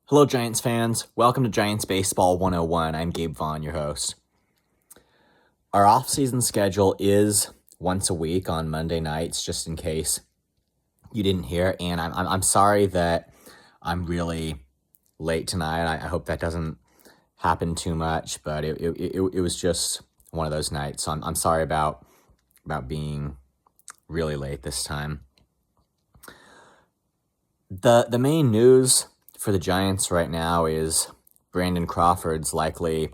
Hello, Giants fans. Welcome to Giants Baseball 101. I'm Gabe Vaughn, your host. Our off-season schedule is once a week on Monday nights, just in case you didn't hear. And I'm sorry that I'm really late tonight. I hope that doesn't happen too much, but it was just one of those nights. So I'm sorry about being really late this time. The main news for the Giants right now is Brandon Crawford's likely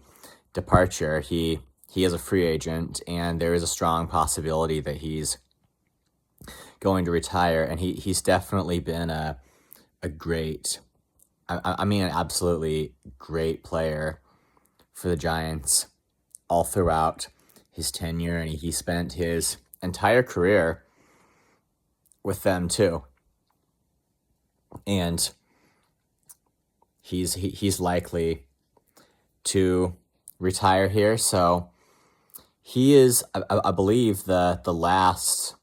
departure. He is a free agent, and there is a strong possibility that he's going to retire. And he's definitely been a great, I mean, an absolutely great player for the Giants all throughout his tenure, and he spent his entire career with them too. And he's likely to retire here. So he is, I believe, the last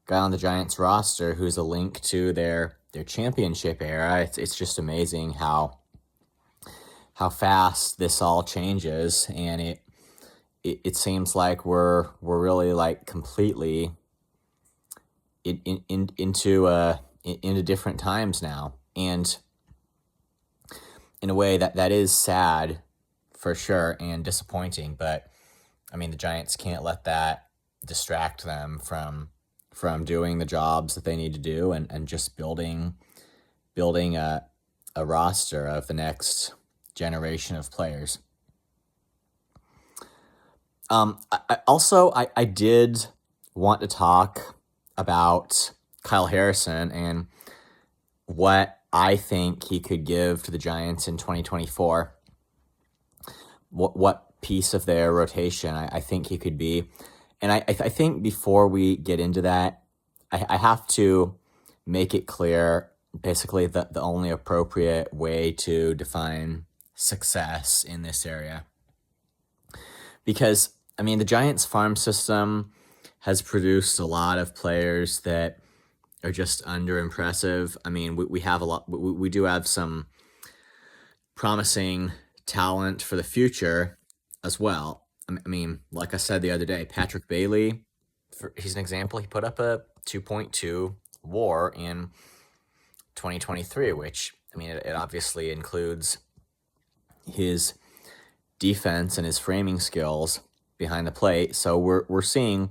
guy on the Giants roster who's a link to their championship era. It's just amazing how fast this all changes, and it seems like we're really like completely into different times now. And in a way that is sad for sure and disappointing, but I mean, the Giants can't let that distract them from doing the jobs that they need to do and just building a roster of the next generation of players. I did want to talk about Kyle Harrison and what I think he could give to the Giants in 2024. What piece of their rotation I think he could be. And I think before we get into that, I have to make it clear basically the only appropriate way to define success in this area. Because, I mean, the Giants farm system has produced a lot of players that are just under impressive. I mean, we have a lot. We do have some promising talent for the future as well. I mean, like I said the other day, Patrick Bailey, he's an example. He put up a 2.2 WAR in 2023, which, I mean, it obviously includes his defense and his framing skills behind the plate. So we're seeing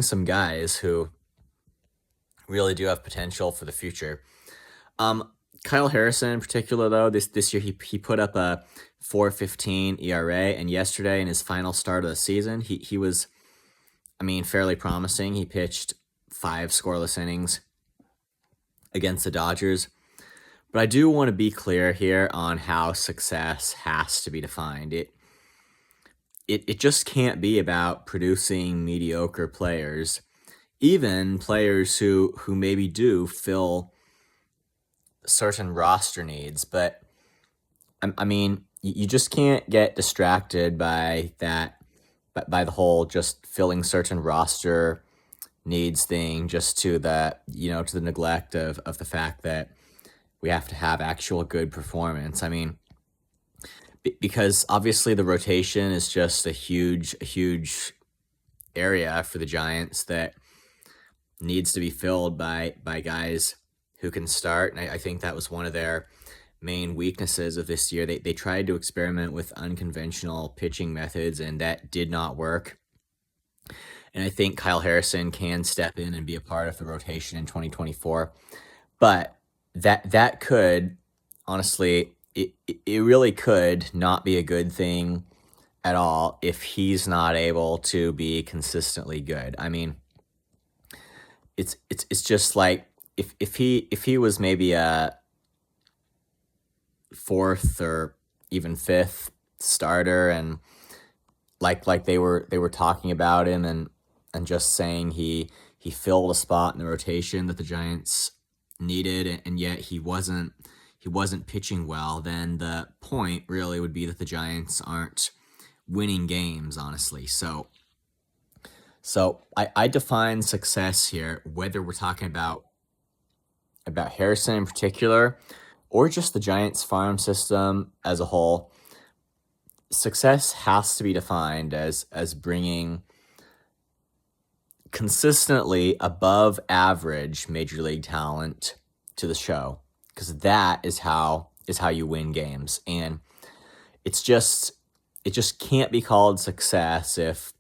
some guys who really do have potential for the future. Kyle Harrison in particular, though, this year he put up a 4.15 ERA, and yesterday in his final start of the season, he was, I mean, fairly promising. He pitched 5 scoreless innings against the Dodgers. But I do want to be clear here on how success has to be defined. It just can't be about producing mediocre players, even players who maybe do fill certain roster needs. But I mean, you just can't get distracted by that, by the whole just filling certain roster needs thing, just to the neglect of the fact that we have to have actual good performance. I mean, because obviously the rotation is just a huge area for the Giants that needs to be filled by guys who can start. And I think that was one of their main weaknesses of this year. They tried to experiment with unconventional pitching methods, and that did not work. And I think Kyle Harrison can step in and be a part of the rotation in 2024. But that could, honestly, it really could not be a good thing at all if he's not able to be consistently good. I mean, it's just like if he was maybe a 4th or even 5th starter, and like they were talking about him and just saying he filled a spot in the rotation that the Giants needed, and yet he wasn't pitching well, then the point really would be that the Giants aren't winning games, honestly. So I define success here, whether we're talking about Harrison in particular, or just the Giants farm system as a whole, success has to be defined as bringing consistently above average major league talent to the show, because that is how you win games. And it just can't be called success if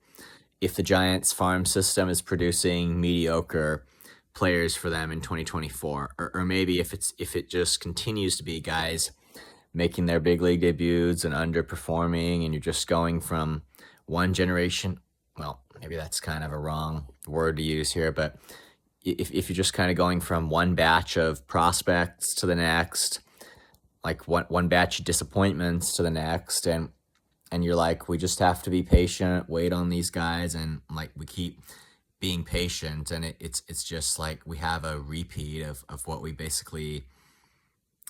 the Giants farm system is producing mediocre players for them in 2024, or maybe if it just continues to be guys making their big league debuts and underperforming, and you're just going from one generation. Well, maybe that's kind of a wrong word to use here, but if you're just kind of going from one batch of prospects to the next, like one batch of disappointments to the next, and you're like, we just have to be patient, wait on these guys, and like we keep being patient, and it's just like we have a repeat of what we basically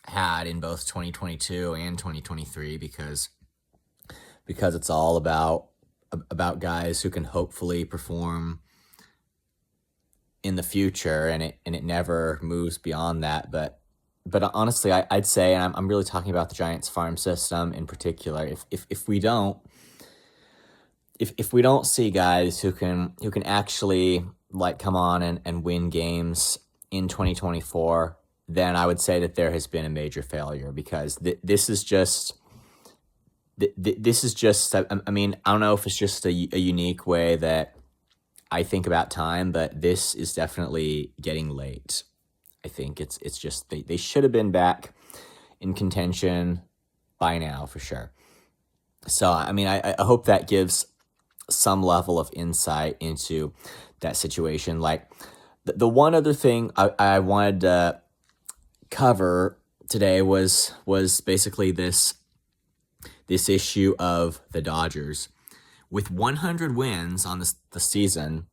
had in both 2022 and 2023, because it's all about guys who can hopefully perform in the future, and it never moves beyond that. But honestly, I'd say, and I'm really talking about the Giants farm system in particular, if we don't see guys who can actually like come on and win games in 2024, then I would say that there has been a major failure, because this is just, I mean, I don't know if it's just a unique way that I think about time, but this is definitely getting late. I think it's just, they should have been back in contention by now for sure. So, I mean, I hope that gives some level of insight into that situation. Like the one other thing I wanted to cover today was basically this issue of the Dodgers. With 100 wins on the season,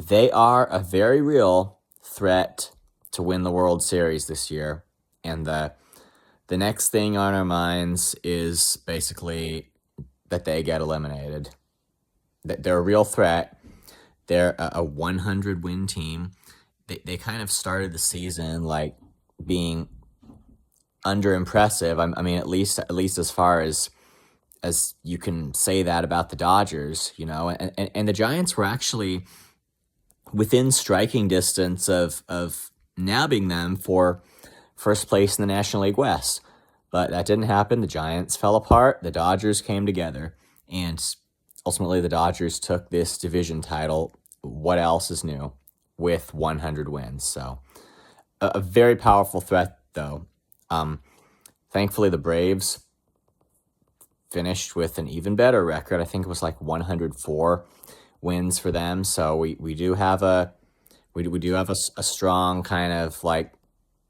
they are a very real threat to win the World Series this year. And the next thing on our minds is basically that they get eliminated. That they're a real threat. They're a 100 win team. They kind of started the season like being under impressive. I mean, at least as far as you can say that about the Dodgers, you know, and the Giants were actually within striking distance of nabbing them for first place in the National League West. But that didn't happen. The Giants fell apart. The Dodgers came together, and ultimately the Dodgers took this division title. What else is new? With 100 wins. So a very powerful threat, though. Thankfully, the Braves finished with an even better record. I think it was like 104 wins for them. So we do have a strong kind of like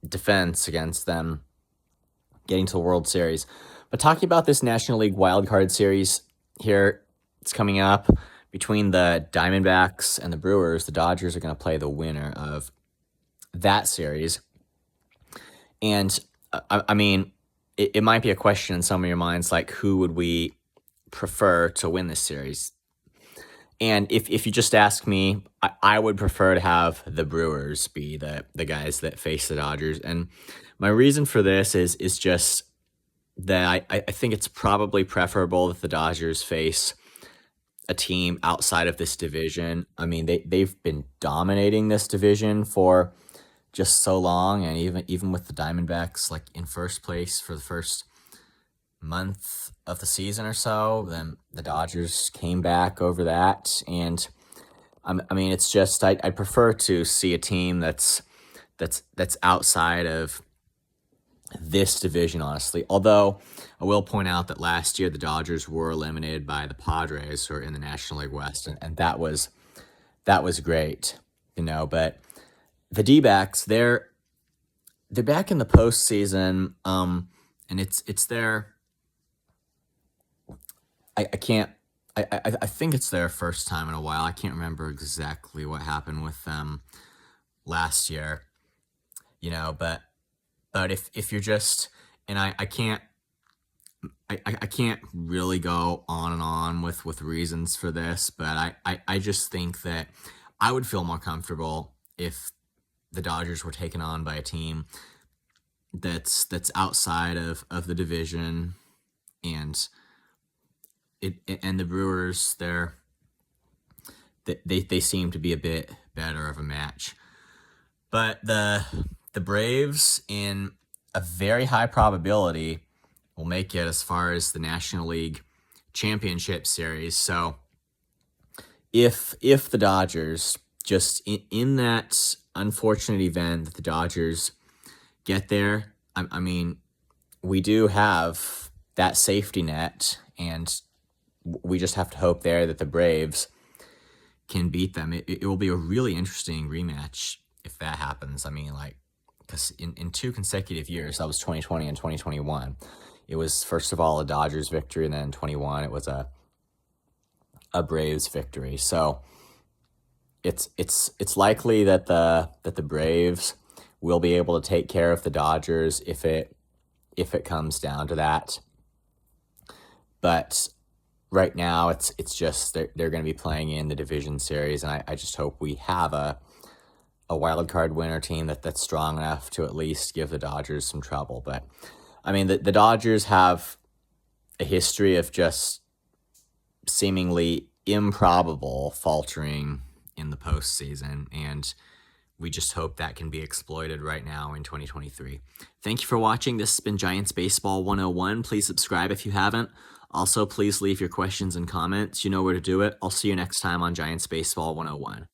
defense against them getting to the World Series. But talking about this National League wildcard series here, it's coming up between the Diamondbacks and the Brewers. The Dodgers are going to play the winner of that series. And I mean, it might be a question in some of your minds, like, who would we prefer to win this series? And if you just ask me, I would prefer to have the Brewers be the guys that face the Dodgers. And my reason for this is just that I think it's probably preferable that the Dodgers face a team outside of this division. I mean, they've been dominating this division for just so long, and even with the Diamondbacks like in first place for the first month of the season or so, then the Dodgers came back over that. And I mean, it's just I prefer to see a team that's outside of this division, honestly. Although I will point out that last year the Dodgers were eliminated by the Padres, who are in the National League West, and that was great, you know. But the D-backs, they're back in the postseason, and it's their I think it's their first time in a while. I can't remember exactly what happened with them last year, you know. But if you're just, and I can't really go on and on with reasons for this, but I just think that I would feel more comfortable if the Dodgers were taken on by a team that's outside of the division, and and the Brewers, they seem to be a bit better of a match. But the Braves, in a very high probability, will make it as far as the National League Championship Series. So if the Dodgers, just in that unfortunate event that the Dodgers get there, I mean, we do have that safety net, and we just have to hope there that the Braves can beat them. It will be a really interesting rematch if that happens. I mean, like, because in 2 consecutive years, that was 2020 and 2021, it was, first of all, a Dodgers victory, and then in 21 it was a Braves victory. So it's likely that the Braves will be able to take care of the Dodgers if it comes down to that. But right now, it's just they're going to be playing in the division series, and I just hope we have a wild card winner team that's strong enough to at least give the Dodgers some trouble. But I mean, the Dodgers have a history of just seemingly improbable faltering in the postseason, and we just hope that can be exploited right now in 2023. Thank you for watching. This has been Giants Baseball 101. Please subscribe if you haven't. Also, please leave your questions and comments. You know where to do it. I'll see you next time on Giants Baseball 101.